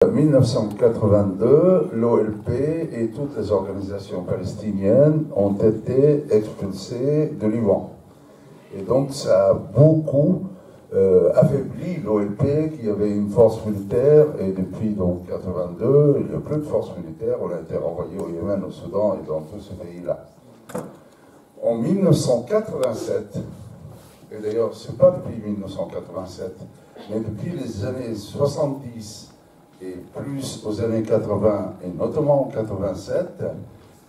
En 1982, l'OLP et toutes les organisations palestiniennes ont été expulsées de Liban. Et donc ça a beaucoup affaibli l'OLP, qui avait une force militaire, et depuis donc 82, il n'y a plus de force militaire, on a été renvoyé au Yémen, au Soudan et dans tous ces pays-là. En 1987, et d'ailleurs c'est pas depuis 1987, mais depuis les années 70 et plus aux années 80, et notamment en 87,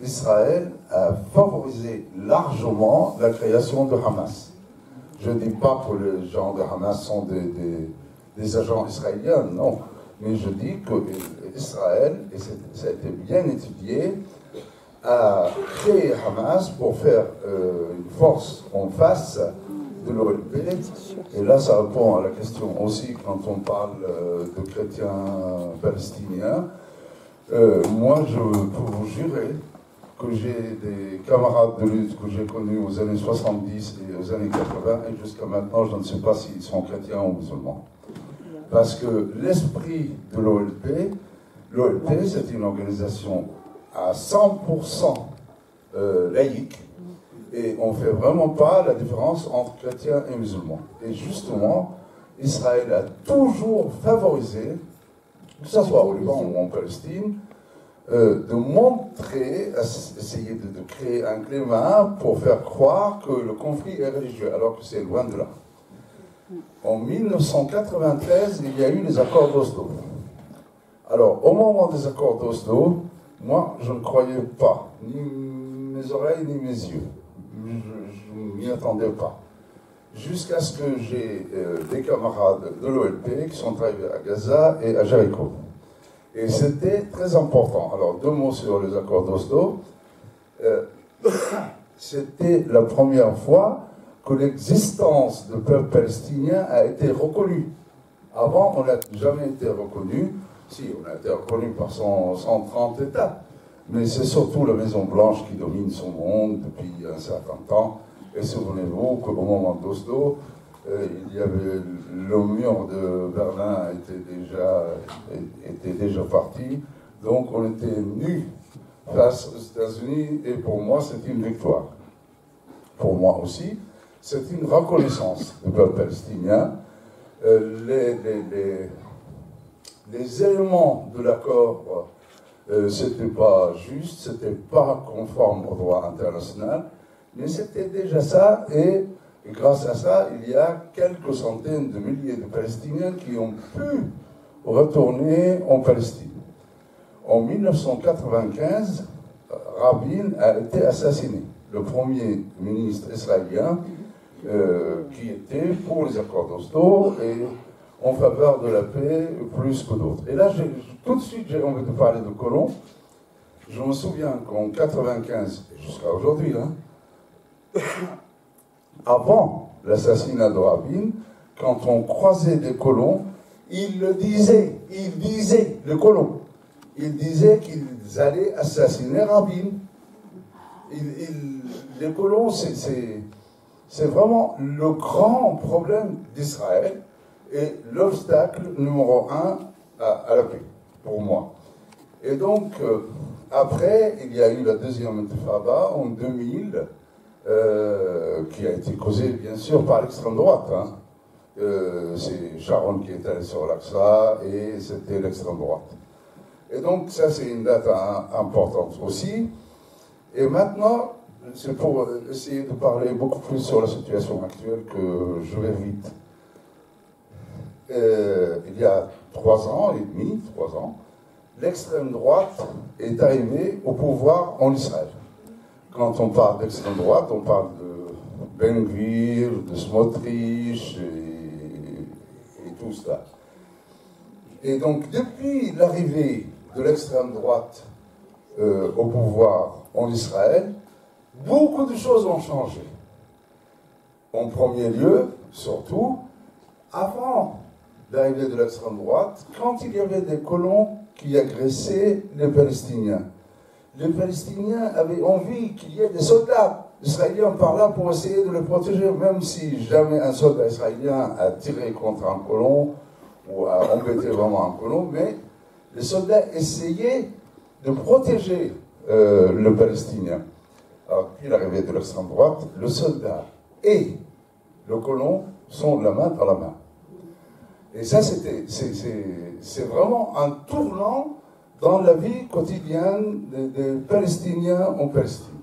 Israël a favorisé largement la création de Hamas. Je ne dis pas que les gens de Hamas sont des agents israéliens, non. Mais je dis que Israël, et ça a été bien étudié, a créé Hamas pour faire une force en face de l'OLP. Et là, ça répond à la question aussi quand on parle de chrétiens palestiniens. Moi, je peux vous jurer que j'ai des camarades de lutte que j'ai connus aux années 70 et aux années 80, et jusqu'à maintenant, je ne sais pas s'ils sont chrétiens ou musulmans. Parce que l'esprit de l'OLP, c'est une organisation à 100% laïque, et on ne fait vraiment pas la différence entre chrétiens et musulmans. Et justement, Israël a toujours favorisé, que ce soit au Liban ou en Palestine, de montrer, essayer de créer un climat pour faire croire que le conflit est religieux, alors que c'est loin de là. En 1993, il y a eu les accords d'Oslo. Alors, au moment des accords d'Oslo, moi, je ne croyais pas, ni mes oreilles, ni mes yeux. Je ne m'y attendais pas. Jusqu'à ce que j'ai des camarades de l'OLP qui sont arrivés à Gaza et à Jéricho. Et c'était très important. Alors, deux mots sur les accords d'Oslo. C'était la première fois que l'existence du peuple palestinien a été reconnue. Avant, on n'a jamais été reconnu. Si, on a été reconnu par 130 États. Mais c'est surtout la Maison-Blanche qui domine son monde depuis un certain temps. Et souvenez-vous qu'au moment d'Oslo, il y avait le mur de Berlin était déjà parti. Donc on était nus face aux États-Unis, et pour moi c'est une victoire. Pour moi aussi, c'est une reconnaissance du peuple palestinien. Les éléments de l'accord, c'était pas juste, c'était pas conforme au droit international, mais c'était déjà ça, et grâce à ça, il y a quelques centaines de milliers de Palestiniens qui ont pu retourner en Palestine. En 1995, Rabin a été assassiné, le premier ministre israélien qui était pour les accords d'Oslo et en faveur de la paix plus que d'autres. Et là, tout de suite, j'ai envie de parler de colons. Je me souviens qu'en 1995, jusqu'à aujourd'hui, avant l'assassinat de Rabin, quand on croisait des colons, ils le disaient, les colons, ils disaient qu'ils allaient assassiner Rabin. Les colons, c'est vraiment le grand problème d'Israël et l'obstacle numéro un à la paix, pour moi. Et donc, après, il y a eu la deuxième intifada en 2000, qui a été causée, bien sûr, par l'extrême droite. C'est Sharon qui est allé sur l'Aqsa, et c'était l'extrême droite. Et donc, ça, c'est une date importante aussi. Et maintenant, c'est pour essayer de parler beaucoup plus sur la situation actuelle que je vais vite. Il y a 3 ans et demi, l'extrême droite est arrivée au pouvoir en Israël. Quand on parle d'extrême droite, on parle de Ben Gvir, de Smotrich et tout cela. Et donc, depuis l'arrivée de l'extrême droite au pouvoir en Israël, beaucoup de choses ont changé. En premier lieu, surtout, avant l'arrivée de l'extrême droite, quand il y avait des colons qui agressaient les Palestiniens avaient envie qu'il y ait des soldats israéliens par là pour essayer de les protéger, même si jamais un soldat israélien a tiré contre un colon ou a embêté vraiment un colon, mais les soldats essayaient de protéger le Palestinien. Alors, puis l'arrivée de l'extrême droite, le soldat et le colon sont la main dans la main. Et ça, c'est vraiment un tournant dans la vie quotidienne des Palestiniens en Palestine.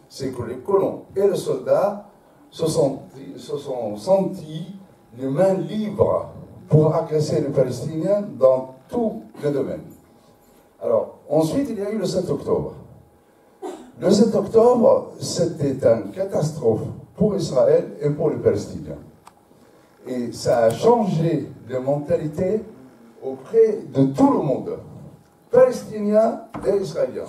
C'est que les colons et les soldats se sont sentis les mains libres pour agresser les Palestiniens dans tous les domaines. Alors, ensuite, il y a eu le 7 octobre. Le 7 octobre, c'était une catastrophe pour Israël et pour les Palestiniens. Et ça a changé les mentalités auprès de tout le monde, Palestiniens et Israéliens.